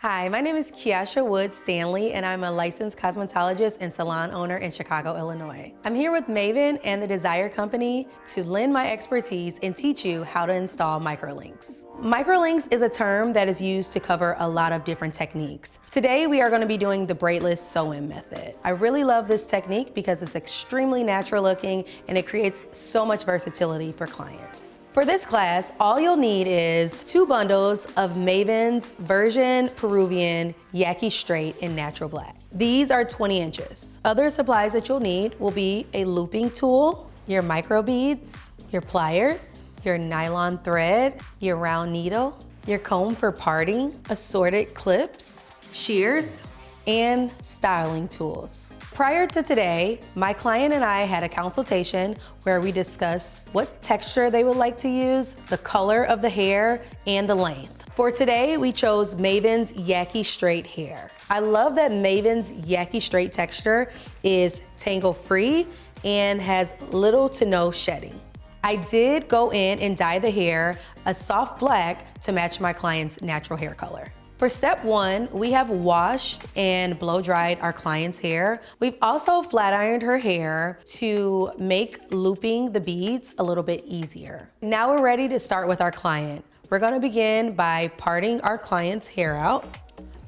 Hi, my name is Keiashia Wood-Stanley, and I'm a licensed cosmetologist and salon owner in Chicago, Illinois. I'm here with Maven and the Desire Company to lend my expertise and teach you how to install microlinks. Microlinks is a term that is used to cover a lot of different techniques. Today, we are going to be doing the braidless sew-in method. I really love this technique because it's extremely natural looking and it creates so much versatility for clients. For this class, all you'll need is 2 bundles of Maven's Version Peruvian Yaki Straight in Natural Black. These are 20 inches. Other supplies that you'll need will be a looping tool, your micro beads, your pliers, your nylon thread, your round needle, your comb for parting, assorted clips, shears, and styling tools. Prior to today, my client and I had a consultation where we discussed what texture they would like to use, the color of the hair, and the length. For today, we chose Maven's Yaki Straight hair. I love that Maven's Yaki Straight texture is tangle-free and has little to no shedding. I did go in and dye the hair a soft black to match my client's natural hair color. For step 1, we have washed and blow dried our client's hair. We've also flat ironed her hair to make looping the beads a little bit easier. Now we're ready to start with our client. We're gonna begin by parting our client's hair out.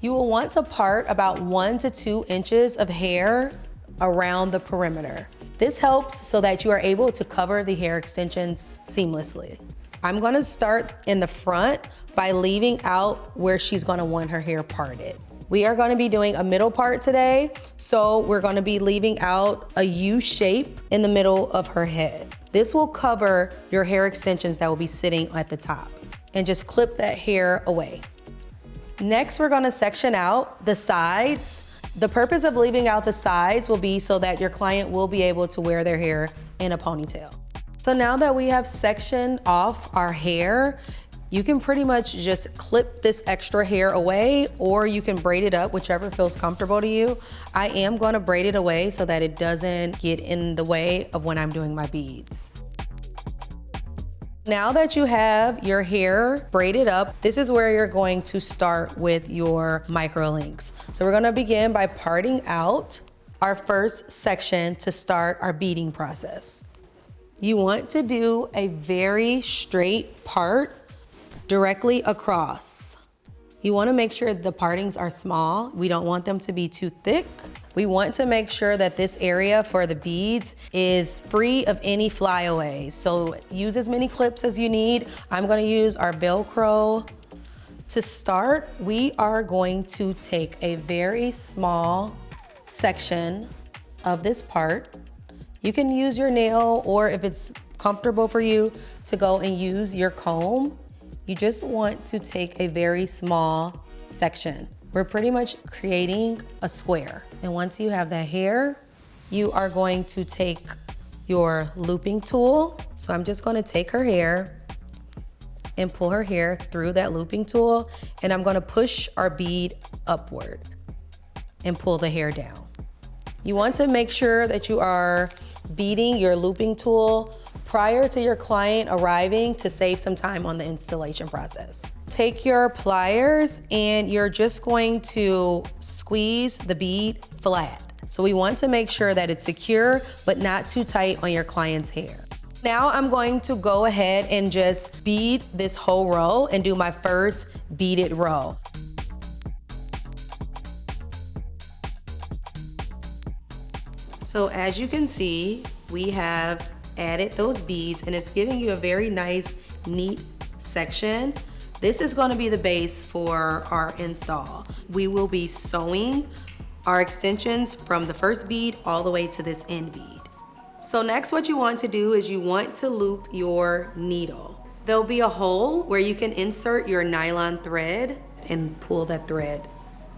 You will want to part about 1 to 2 inches of hair around the perimeter. This helps so that you are able to cover the hair extensions seamlessly. I'm gonna start in the front by leaving out where she's gonna want her hair parted. We are gonna be doing a middle part today, so we're gonna be leaving out a U shape in the middle of her head. This will cover your hair extensions that will be sitting at the top, and just clip that hair away. Next, we're gonna section out the sides. The purpose of leaving out the sides will be so that your client will be able to wear their hair in a ponytail. So now that we have sectioned off our hair, you can pretty much just clip this extra hair away, or you can braid it up, whichever feels comfortable to you. I am gonna braid it away so that it doesn't get in the way of when I'm doing my beads. Now that you have your hair braided up, this is where you're going to start with your microlinks. So we're gonna begin by parting out our first section to start our beading process. You want to do a very straight part directly across. You want to make sure the partings are small. We don't want them to be too thick. We want to make sure that this area for the beads is free of any flyaways. So use as many clips as you need. I'm going to use our Velcro. To start, we are going to take a very small section of this part. You can use your nail, or if it's comfortable for you to go and use your comb, you just want to take a very small section. We're pretty much creating a square. And once you have that hair, you are going to take your looping tool. So I'm just gonna take her hair and pull her hair through that looping tool, and I'm gonna push our bead upward and pull the hair down. You want to make sure that you are beading your looping tool prior to your client arriving to save some time on the installation process. Take your pliers and you're just going to squeeze the bead flat. So we want to make sure that it's secure but not too tight on your client's hair. Now I'm going to go ahead and just bead this whole row and do my first beaded row. So as you can see, we have added those beads and it's giving you a very nice, neat section. This is gonna be the base for our install. We will be sewing our extensions from the first bead all the way to this end bead. So next, what you want to do is you want to loop your needle. There'll be a hole where you can insert your nylon thread and pull that thread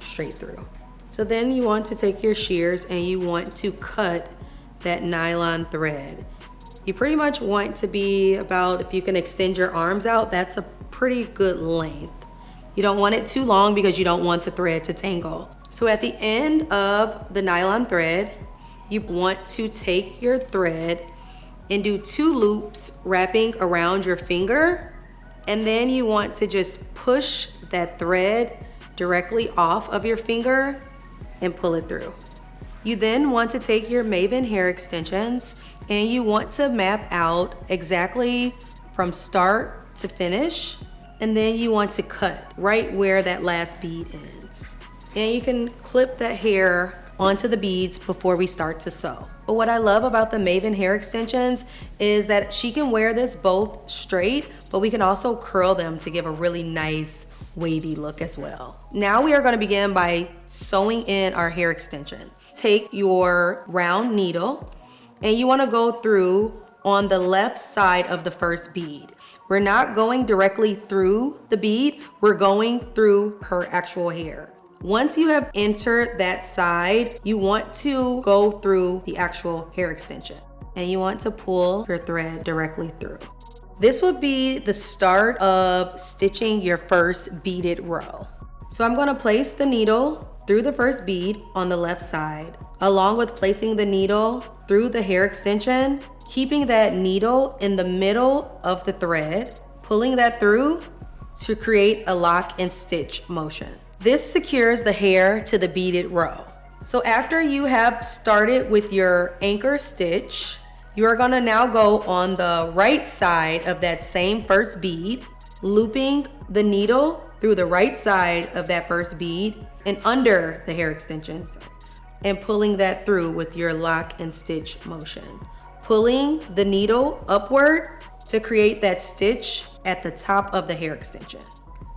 straight through. So then you want to take your shears and you want to cut that nylon thread. You pretty much want to be about, if you can extend your arms out, that's a pretty good length. You don't want it too long because you don't want the thread to tangle. So at the end of the nylon thread, you want to take your thread and do 2 loops wrapping around your finger, and then you want to just push that thread directly off of your finger and pull it through. You then want to take your Maven hair extensions and you want to map out exactly from start to finish, and then you want to cut right where that last bead ends. And you can clip that hair onto the beads before we start to sew. But what I love about the Maven hair extensions is that she can wear this both straight, but we can also curl them to give a really nice wavy look as well. Now we are going to begin by sewing in our hair extension. Take your round needle and you want to go through on the left side of the first bead. We're not going directly through the bead, we're going through her actual hair. Once you have entered that side, you want to go through the actual hair extension and you want to pull your thread directly through. This would be the start of stitching your first beaded row. So I'm going to place the needle through the first bead on the left side, along with placing the needle through the hair extension, keeping that needle in the middle of the thread, pulling that through to create a lock and stitch motion. This secures the hair to the beaded row. So after you have started with your anchor stitch, you are gonna now go on the right side of that same first bead, looping the needle through the right side of that first bead and under the hair extension, and pulling that through with your lock and stitch motion. Pulling the needle upward to create that stitch at the top of the hair extension.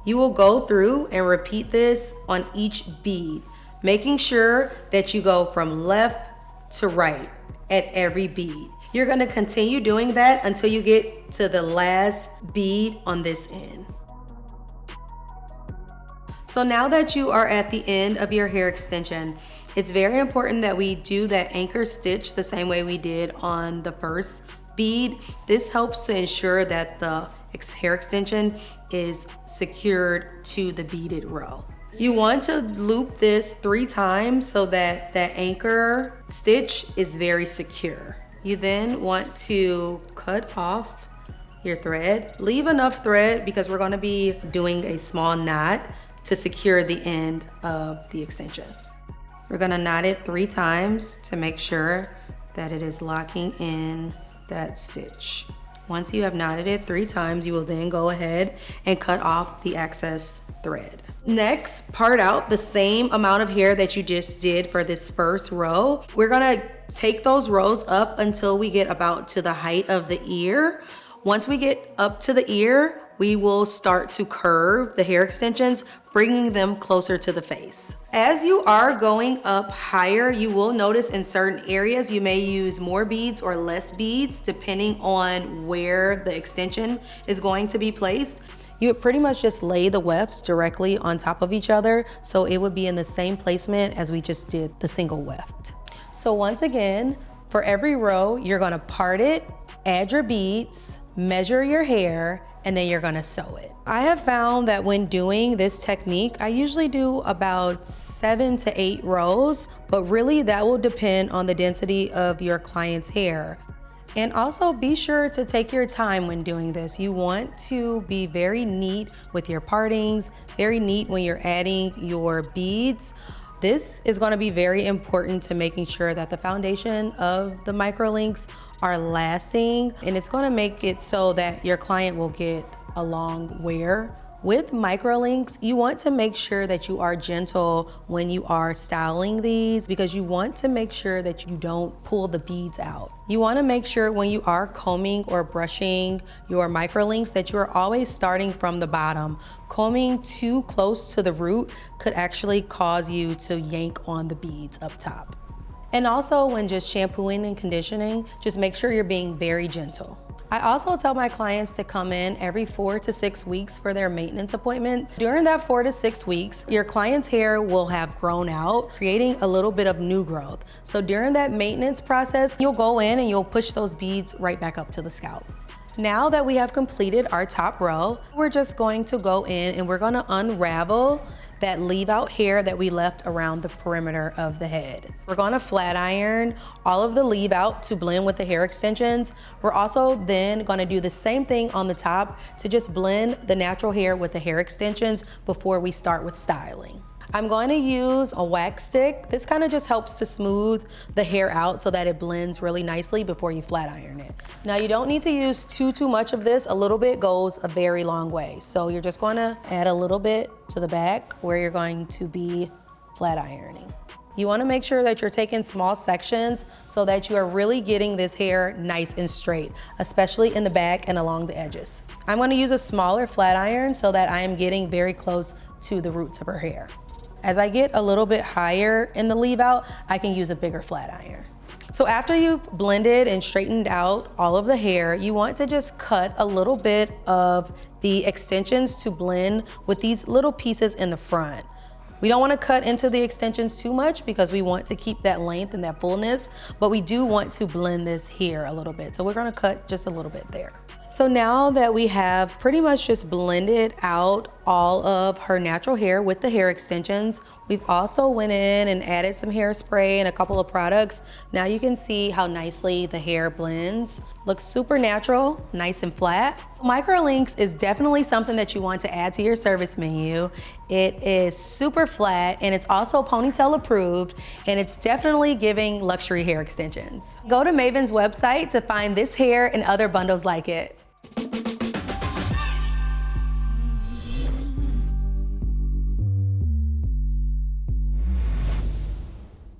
You will go through and repeat this on each bead, making sure that you go from left to right at every bead. You're gonna continue doing that until you get to the last bead on this end. So now that you are at the end of your hair extension, it's very important that we do that anchor stitch the same way we did on the first bead. This helps to ensure that the hair extension is secured to the beaded row. You want to loop this 3 times so that that anchor stitch is very secure. You then want to cut off your thread. Leave enough thread because we're going to be doing a small knot to secure the end of the extension. We're going to knot it 3 times to make sure that it is locking in that stitch. Once you have knotted it 3 times, you will then go ahead and cut off the excess thread. Next, part out the same amount of hair that you just did for this first row. We're gonna take those rows up until we get about to the height of the ear. Once we get up to the ear, we will start to curve the hair extensions, bringing them closer to the face. As you are going up higher, you will notice in certain areas you may use more beads or less beads depending on where the extension is going to be placed. You would pretty much just lay the wefts directly on top of each other, so it would be in the same placement as we just did the single weft. So once again, for every row, you're gonna part it, add your beads, measure your hair, and then you're gonna sew it. I have found that when doing this technique, I usually do about 7 to 8 rows, but really that will depend on the density of your client's hair. And also be sure to take your time when doing this. You want to be very neat with your partings, very neat when you're adding your beads. This is going to be very important to making sure that the foundation of the microlinks are lasting, and it's going to make it so that your client will get a long wear. With microlinks, you want to make sure that you are gentle when you are styling these because you want to make sure that you don't pull the beads out. You want to make sure when you are combing or brushing your microlinks that you are always starting from the bottom. Combing too close to the root could actually cause you to yank on the beads up top. And also when just shampooing and conditioning, just make sure you're being very gentle. I also tell my clients to come in every 4 to 6 weeks for their maintenance appointment. During that 4 to 6 weeks, your client's hair will have grown out, creating a little bit of new growth. So during that maintenance process, you'll go in and you'll push those beads right back up to the scalp. Now that we have completed our top row, we're just going to go in and we're gonna unravel that leave out hair that we left around the perimeter of the head. We're gonna flat iron all of the leave out to blend with the hair extensions. We're also then gonna do the same thing on the top to just blend the natural hair with the hair extensions before we start with styling. I'm going to use a wax stick. This kind of just helps to smooth the hair out so that it blends really nicely before you flat iron it. Now you don't need to use too much of this. A little bit goes a very long way. So you're just going to add a little bit to the back where you're going to be flat ironing. You want to make sure that you're taking small sections so that you are really getting this hair nice and straight, especially in the back and along the edges. I'm going to use a smaller flat iron so that I am getting very close to the roots of her hair. As I get a little bit higher in the leave out, I can use a bigger flat iron. So after you've blended and straightened out all of the hair, you want to just cut a little bit of the extensions to blend with these little pieces in the front. We don't want to cut into the extensions too much because we want to keep that length and that fullness, but we do want to blend this here a little bit. So we're going to cut just a little bit there. So now that we have pretty much just blended out all of her natural hair with the hair extensions, we've also went in and added some hairspray and a couple of products. Now you can see how nicely the hair blends. Looks super natural, nice and flat. Microlinks is definitely something that you want to add to your service menu. It is super flat and it's also ponytail approved, and it's definitely giving luxury hair extensions. Go to Maven's website to find this hair and other bundles like it.